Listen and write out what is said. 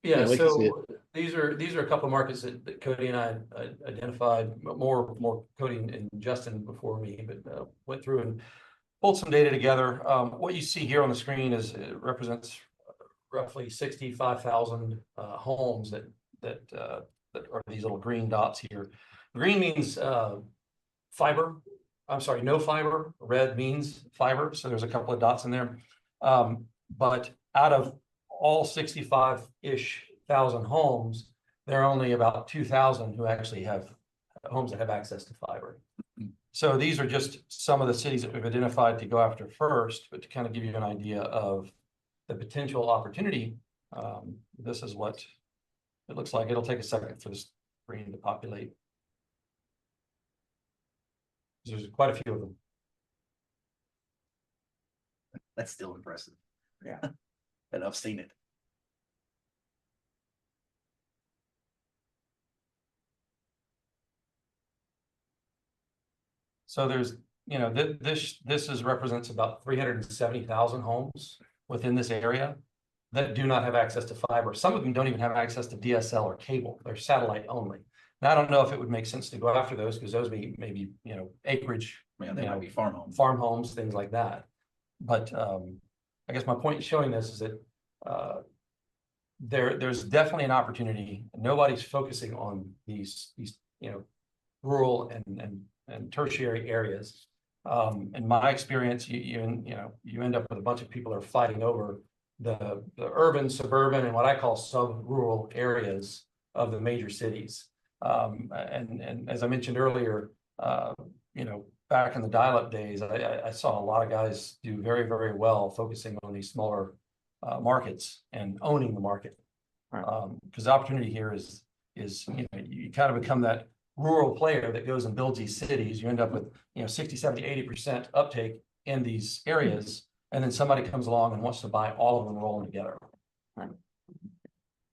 Yeah, we can see it. so these are a couple of markets that Cody and I identified, more Cody and Justin before me, but went through and pulled some data together. What you see here on the screen is it represents roughly 65,000 homes that are these little green dots here. Green means fiber. I'm sorry, no fiber. Red means fiber. So there's a couple of dots in there. But out of all 65-ish thousand homes, there are only about 2,000 who actually have homes that have access to fiber. So these are just some of the cities that we've identified to go after first, but to kind of give you an idea of the potential opportunity. This is what it looks like. It'll take a second for this screen to populate. There's quite a few of them. That's still impressive. Yeah. And I've seen it. So there's, this represents about 370,000 homes within this area that do not have access to fiber. Some of them don't even have access to DSL or cable. They're satellite only. Now, I don't know if it would make sense to go after those because those maybe acreage, Yeah, they might be farm homes, things like that. But I guess my point in showing this is that there's definitely an opportunity. Nobody's focusing on these rural and tertiary areas. In my experience, you end up with a bunch of people that are fighting over the urban, suburban, and what I call sub-rural areas of the major cities. And as I mentioned earlier, back in the dial-up days, I saw a lot of guys do very, very well focusing on these smaller markets and owning the market. Because the opportunity here is you kind of become that rural player that goes and builds these cities. You end up with 60, 70, 80% uptake in these areas, and then somebody comes along and wants to buy all of them, roll them together.